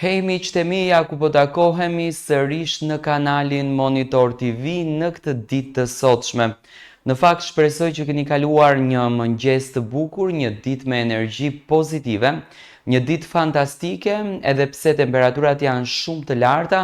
Hej miqtë e mi, ja ku po takohemi sërish në kanalin Monitor TV në këtë ditë të sotshme. Në fakt shpresoj që keni kaluar një mëngjes të bukur, një ditë me energji pozitive, një ditë fantastike, edhe pse temperaturat janë shumë të larta,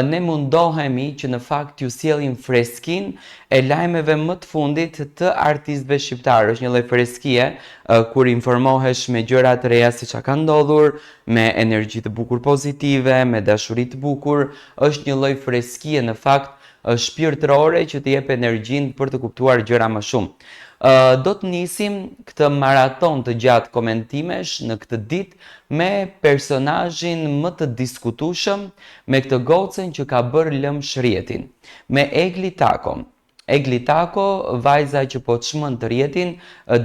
ne mundohemi që në fakt t'ju sjellim freskin e lajmeve më të fundit të artistëve shqiptarë. Është një lloj freskie kur informohesh me gjëra të reja si çka ka ndodhur, me energji të bukur pozitive, me dashuri të bukur, është një lloj freskie në fakt shpirtërore që të jep energjinë për të kuptuar gjëra më shumë. Do të nisim këtë maraton të gjatë komentimesh në këtë ditë me personazhin më të diskutueshëm, me këtë gocën që ka bërë lëm shërjetin, me Egli Tako. Egli Tako, vajza që po çmend të rjetin,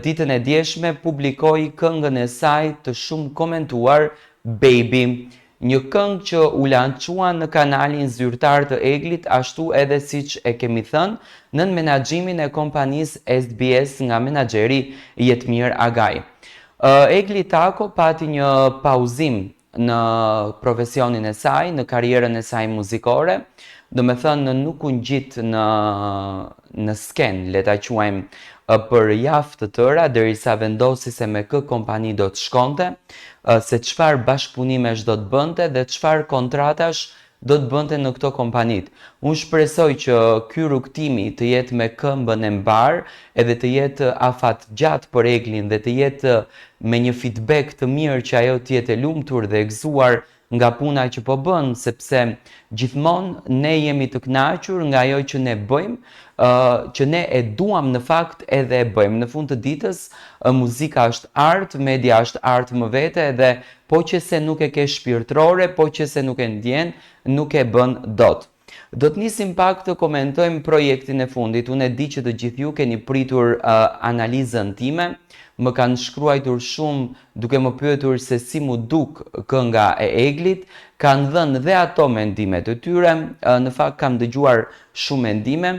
ditën e djeshme publikoi këngën e saj të shumë komentuar, Baby. Një këngë që u lançua në kanalin zyrtar të Eglit, ashtu edhe siç e kemi thënë, në menaxhimin e kompanisë SBS nga menaxheri Jetmir Agaj. Egli Tako pati një pauzim në profesionin e saj, në karrierën e saj muzikore, do me thënë nuk u ngjit në sken, le ta quajmë, për javë të tëra, derisa vendosi se me kë kompani do të shkonte, se çfarë bashkëpunimesh do të bënte dhe çfarë kontratash do të bënte në këto kompanit. Unë shpresoj që ky rrugtimi të jetë me këmbën e mbar, edhe të jetë afat gjatë për Eglin dhe të jetë me një feedback të mirë që ajo të jetë e lumtur dhe e gëzuar nga puna që po bën, sepse gjithmonë ne jemi të kënaqur nga ajo që ne bëjmë, që ne e duam në fakt edhe e bëjmë. Në fund të ditës, muzika është art, media është art më vete, edhe po që se nuk e ke shpirtërore, po që se nuk e ndjen, nuk e bën dot. Do të nisim pak të komentojmë projektin e fundit. Unë e di që të gjithë ju keni pritur analizën time, më kanë shkruajtur shumë duke më pyetur se si mu duk kënga e Eglit, kanë dhënë dhe ato mendimet e tyre, në fakt kam dëgjuar shumë mendime.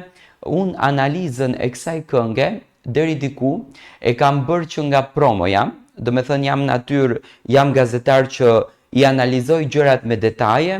Unë analizën e kësaj kënge, deri diku, e kam bërë që nga promoja, do me thënë jam natyrë, jam gazetar që i analizoj gjërat me detaje,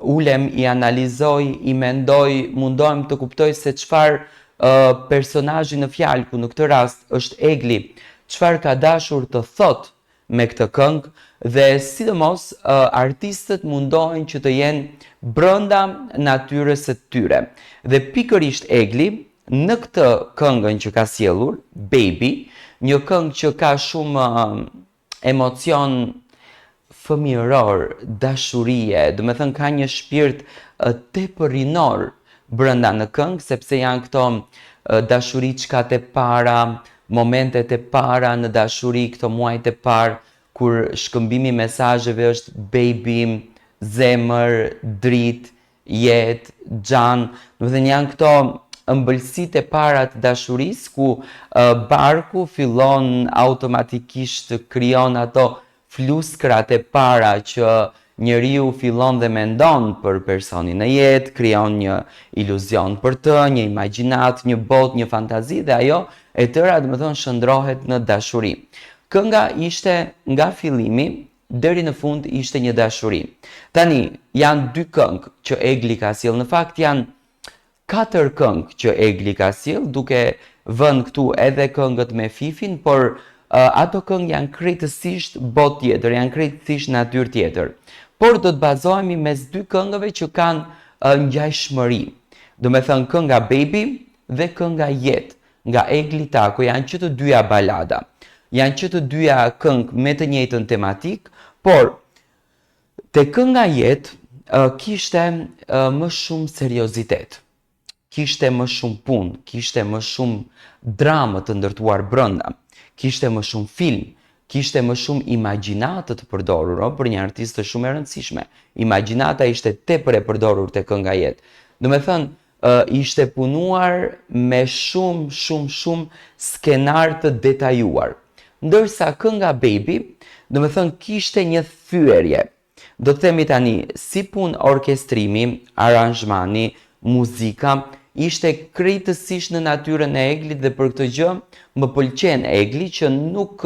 ulem, i analizoj, i mendoj, mundohem të kuptoj se çfarë personazhi në fjalë, ku në këtë rast është Egli, çfarë ka dashur të thot me këtë këngë, dhe sidomos artistët mundohen që të jenë brenda natyrës së tyre. Dhe pikërisht Egli në këtë këngën që ka sjellur, Baby, një këngë që ka shumë emocion fëmijëror, dashurie, do me thënë ka një shpirt tepër rinor brenda në këngë, sepse janë këto dashuri çkat e para, momentet e para në dashuri, këto muajt e parë, kur shkëmbimi mesazheve është baby, zemër, dritë, jetë, xhan, do të thënë janë këto ëmbëlsitë e para të dashurisë, ku barku fillon automatikisht të krijon ato fluskrat e para që njeriu fillon dhe mendon për personin në jetë, krijon një iluzion për të, një imagjinat, një botë, një fantazi, dhe ajo e tëra do të thonë shndrohet në dashuri. Kënga ishte nga fillimi deri në fund ishte një dashuri. Tani janë dy këngë që Egli ka sjell, në fakt janë 4 këngë që Egli ka sjell, duke vënë këtu edhe këngët me Fifin, por ato këngë janë krejtësisht botë tjetër, janë krejtësisht natyrë tjetër. Por do të bazohemi mes dy këngëve që kanë ngjashmëri. Do me thënë kënga Baby dhe kënga Jetë nga Egli Tako janë që të dyja balada. Janë që të dyja këngë me të njëjtën tematik, por te kënga Jetë kishte më shumë seriozitet. Kishte më shumë punë, kishte më shumë dramë të ndërtuar brenda. Kishte më shumë film, kishte më shumë imagjinatë të përdorur, për një artistë shumë e rëndësishme. Imagjinata ishte tepër e përdorur te kënga Jetë. Do me thënë, ishte punuar me shumë skenar të detajuar. Ndërsa kënga Baby, do me thënë, kishte një thyerje. Do të themi tani, si punë orkestrimi, aranzhmani, muzika, ishte krejtësisht në natyrën e Eglit, dhe për këtë gjë më pëlqen Egli që nuk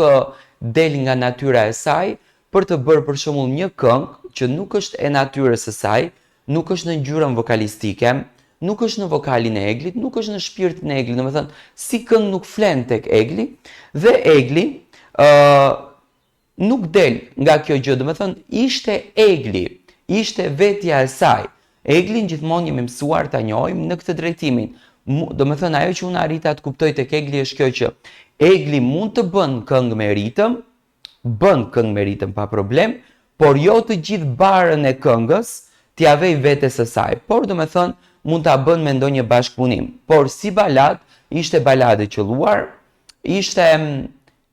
del nga natyra e saj, për të bërë për shembull një këngë që nuk është e natyrës së saj, nuk është në ngjyrën vokalistike, nuk është në vokalin e Eglit, nuk është në shpirtin e Eglit, domethënë si këngë nuk flen tek Egli dhe Egli nuk del nga kjo gjë, domethënë ishte Egli, ishte vetja e saj. Eglin gjithmonë jemi mësuar ta njohim në këtë drejtimin. Domethënë ajo që unë arrita të kuptoj tek Egli është kjo që Egli mund të bën këngë me ritëm, bën këngë me ritëm pa problem, por jo të gjithë barën e këngës t'ia vej vetes së saj. Por domethënë mund ta bën me ndonjë bashkëpunim. Por si balad, ishte balade e qelluar, ishte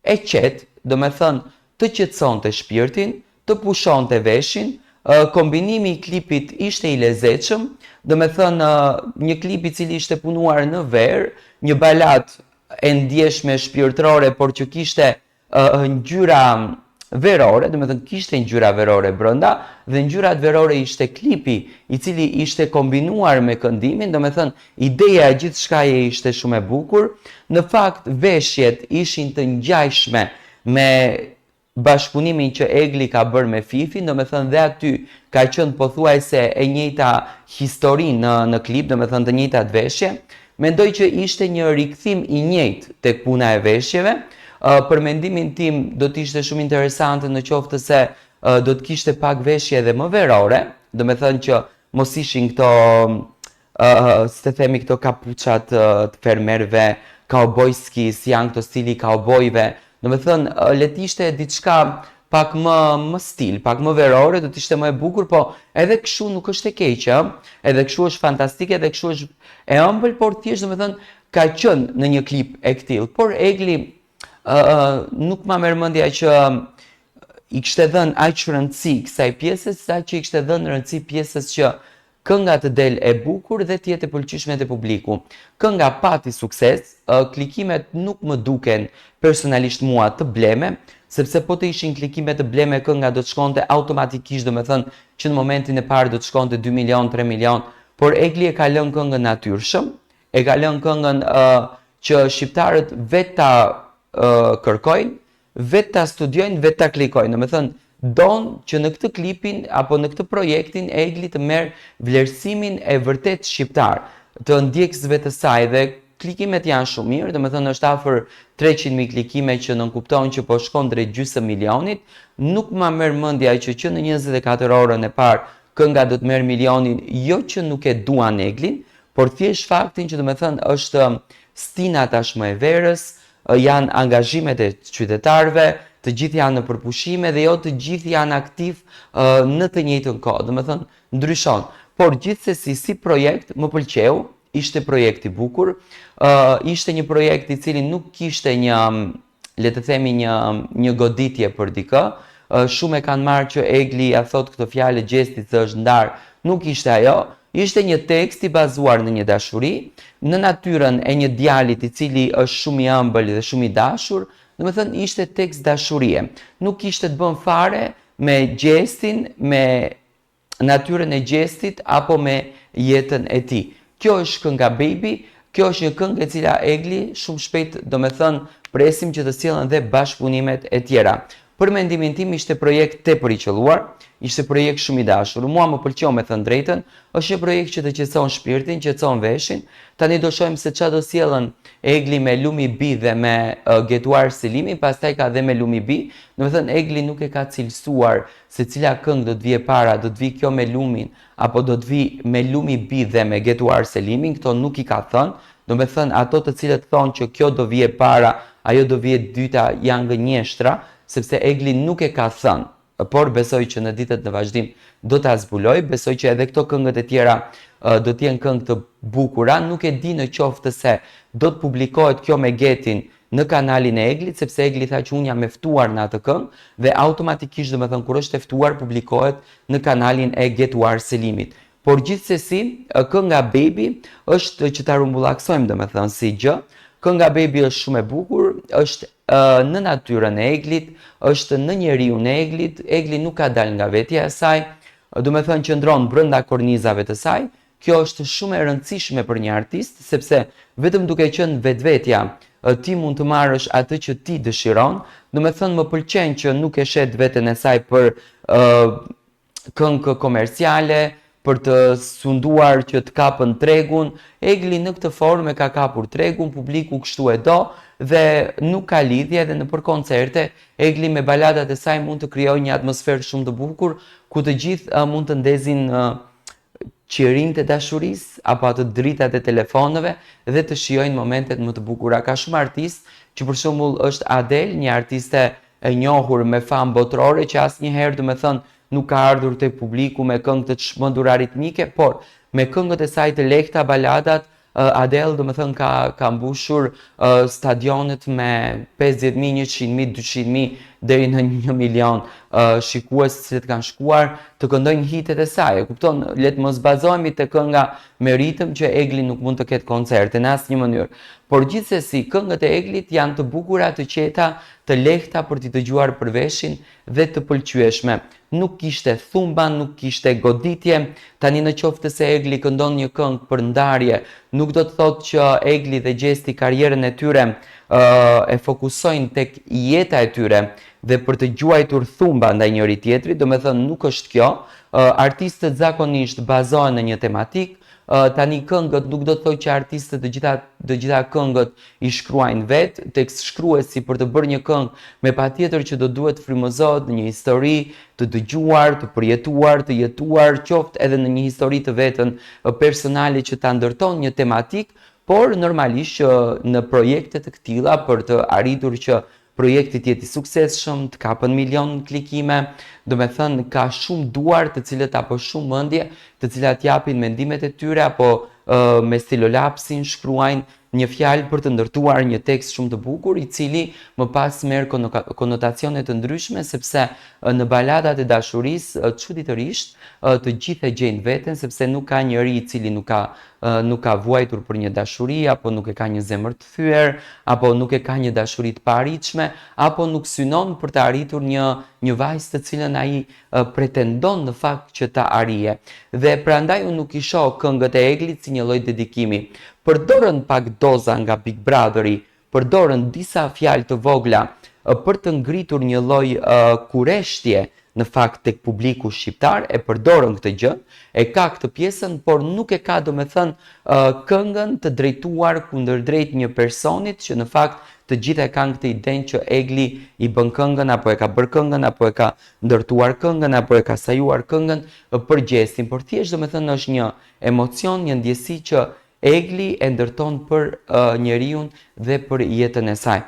e qetë, domethënë të qetësonte shpirtin, të pushonte veshin, kombinimi i klipit ishte i lezetshëm, domethënë një klip i cili ishte punuar në verë, një balad e ndjeshme shpirtërore, por që kishte ngjyra verore, domethënë kishte ngjyra verore brenda dhe ngjyrat verore ishte klipi i cili ishte kombinuar me këndimin, domethënë ideja e gjithçkaje ishte shumë e bukur. Në fakt veshjet ishin të ngjajshme me bashkëpunimin që Egli ka bërë me Fifin, domethënë dhe aty ka qenë pothuajse e njëjta histori në klip, domethënë të njëjtat veshje. Mendoj që ishte një rikthim i njëjtë tek puna e veshjeve. Për mendimin tim do të ishte shumë interesante në qoftë se do të kishte pak veshje edhe më verore, domethënë që mos ishin këto si të themi këto kapuçat të fermerëve, kaubojski, si janë këto stili kaubojve. Domethënë le të ishte diçka pak më stil, pak më verore, do të ishte më e bukur, po edhe kështu nuk është e keqe, edhe kështu është fantastike, edhe kështu është e ëmbël, por thjesht domethënë ka qenë në një klip e tillë. Por Egli nuk ma merr mendja që i kishte dhënë aq rëndësi kësaj pjese, sa që i kishte dhënë rëndësi pjesës që kënga të del e bukur dhe të jetë e pëlqyeshme te publiku. Kënga pati sukses, klikimet nuk më duken personalisht mua të bleme, sepse po të ishin klikime të bleme, kënga do të shkonte automatikisht, domethënë që në momentin e parë do të shkonte 2 milion, 3 milion, por Egli e ka lënë këngën natyrshëm, e ka lënë këngën që shqiptarët vetë ta kërkojnë, vetë ta studiojnë, vetë ta klikojnë. Domethënë don që në këtë klipin apo në këtë projektin Egli të merr vlerësimin e vërtet shqiptar të ndjekësve të saj dhe klikimet janë shumë mirë, domethënë është afër 300.000 klikime që nënkupton që po shkon drejt gjysmë milionit. Nuk ma merr mendja që në 24 orën e parë kënga do të merr milionin, jo që nuk e duan Eglin, por thjesht faktin që domethënë është stina tashmë e verës, janë angazhimet e qytetarëve, të gjithë janë në përpushime dhe jo të gjithë janë aktiv në të njëjtën kohë. Domethënë ndryshon. Por gjithsesi si projekt më pëlqeu, ishte projekt i bukur, ishte një projekt i cili nuk kishte një, le të themi një goditje për dikë. Shumë e kanë marrë që Egli ja thot këtë fjalë gjestit se është ndar, nuk ishte ajo. Ishte një tekst i bazuar në një dashuri, në natyrën e një djalit i cili është shumë i ëmbël dhe shumë i dashur, domethënë ishte tekst dashurie. Nuk kishte të bën fare me gjestin, me natyrën e gjestit apo me jetën e tij. Kjo është kënga Baby, kjo është një këngë e cila Egli shumë shpejt domethënë presim që të sjellën dhe bashkëpunimet e tjera. Për mendimin tim ishte projekt tepër i qelluar, ishte projekt shumë i dashur. Mua më pëlqeu me thënë drejtën, është një projekt që të qetëson shpirtin, qetëson veshin. Tani do shohim se çfarë do sjellën Egli me Lumi B dhe me Getuar Selimi, pastaj ka dhe me Lumi B. Domethënë Egli nuk e ka cilësuar se cila këngë do të vijë para, do të vijë kjo me Lumin apo do të vijë me Lumi B dhe me Getuar Selimin, këto nuk i ka thënë. Domethënë ato të cilët thonë që kjo do vijë para, ajo do vijë dyta janë gënjeshtra, sepse Egli nuk e ka thënë, por besoj që në ditët në vazhdim do ta zbuloj, besoj që edhe këto këngët e tjera do të jenë këngë të bukura, nuk e di në qoftë se do të publikohet kjo me Getin në kanalin e Eglit, sepse Egli tha që unë jam e ftuar në atë këngë dhe automatikisht domethënë kur është e ftuar publikohet në kanalin e Getuar Selimit. Por gjithsesi, kënga Baby është që ta rumbullaksojmë domethënë si gjë. Kënga Baby është shumë e bukur, është në natyrën e Eglit, është në njeriun e Eglit. Egli nuk ka dalë nga vetja e saj, domethënë qëndron brenda kornizave të saj. Kjo është shumë e rëndësishme për një artist, sepse vetëm duke qenë vetvetja ti mund të marrësh atë që ti dëshiron. Do me thënë, më pëlqen që nuk e shet veten e saj për këngë komerciale, për të sunduar që të kapën tregun. Egli në këtë formë ka kapur tregun, publiku kështu e do dhe nuk ka lidhje, dhe në për koncerte Egli me baladat e saj mund të krijojë një atmosferë shumë të bukur ku të gjithë mund të ndezin qirin të dashurisë apo ato dritat e telefonëve dhe të shijojnë momentet më të bukura. Ka shumë artistë, që për shembull është Adele, një artiste e njohur me famë botërore që asnjëherë, do me thënë, nuk ka ardhur te publiku me këngë të çmendur aritmike, por me këngët e saj të lehta, baladat, Adele, do me thënë, ka mbushur stadionet me 50.000, 100.000, 200.000 deri në 1 milion shikues që kanë shkuar të këndojnë hitet e saj. Kupton, le të mos bazohemi te kënga me ritëm që Egli nuk mund të ketë koncerte në asnjë mënyrë. Por gjithsesi, këngët e Eglit janë të bukura, të qeta, të lehta për t'i dëgjuar për veshin dhe të pëlqyeshme. Nuk kishte thumba, nuk kishte goditje. Tani në qoftë se Egli këndon një këngë për ndarje, nuk do të thotë që Egli dhe Gjesti karrierën e tyre e fokusojnë tek jeta e tyre dhe për të gjuajtur thumba ndaj njëri tjetrit, do me thënë nuk është kjo. Artistët zakonisht bazohen në një tematik. Tani këngët nuk do të thotë që artistët të gjitha këngët i shkruajnë vetë, tekst shkruesi për të bërë një këngë me patjetër që do duhet frymëzohet në një histori të dëgjuar, të përjetuar, të jetuar, qoftë edhe në një histori të vetën personale që ta ndërton një tematik, por normalisht që në projekte të këtilla për të arritur që projekti të jetë i suksesshëm, të kapën milion klikime, do me thënë ka shumë duar të cilët apo shumë mendje, të cilat japin mendimet e tyre apo me stilolapsin shkruajnë një fjalë për të ndërtuar një tekst shumë të bukur, i cili më pas merr konotacione të ndryshme, sepse në baladat e dashurisë çuditërisht të gjithë e gjejnë veten, sepse nuk ka njeri i cili nuk ka vuajtur për një dashuri, apo nuk e ka një zemër të thyer, apo nuk e ka një dashuri të paarritshme, apo nuk synon për të arritur një vajzë të cilën ai pretendon në fakt që ta arrijë. Dhe prandaj unë nuk i shoh këngët e Eglit si një lloj dedikimi. Përdorën pak doza nga Big Brotheri, përdorën disa fjalë të vogla për të ngritur një lloj kureshtje në fakt tek publiku shqiptar, e përdorën këtë gjë, e ka këtë pjesën, por nuk e ka, do me thënë, këngën të drejtuar kundërdrejt një personit që në fakt të gjithë e kanë këtë idenë që Egli i bën këngën, apo e ka bërë këngën, apo e ka ndërtuar këngën, apo e ka sajuar këngën për Gjestin. Por thjesht, do me thënë, është një emocion, një ndjesi që Egli e ndërton për njeriun dhe për jetën e saj.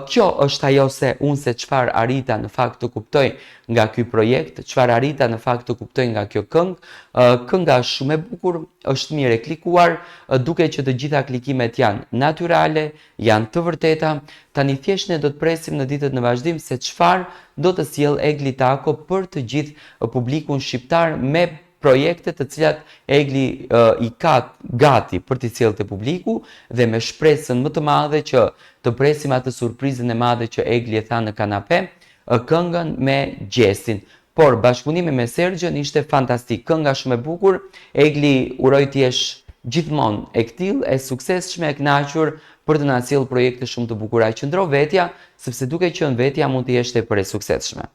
Kjo është ajo se çfarë arrita në fakt të kuptoj nga ky projekt, çfarë arrita në fakt të kuptoj nga kjo këngë. Kënga është shumë e bukur, është mirë e klikuar, duke që të gjitha klikimet janë natyrale, janë të vërteta. Tani thjesht ne do të presim në ditët në vazhdim se çfarë do të sjell Egli Tako për të gjithë publikun shqiptar me projekte të cilat Egli i ka gati për t'i sjellë te publiku, dhe me shpresën më të madhe që të presim atë surprizën e madhe që Egli e tha në kanape, këngën me Gjestin. Por bashkëpunimi me Sergjën ishte fantastik, kënga shumë e bukur. Egli uroj të jesh gjithmonë e ktill, e suksesshme, e kënaqur për të na sjellë projekte shumë të bukura. Qëndro vetja, sepse duke qenë vetja mund të jesh tepër e suksesshme.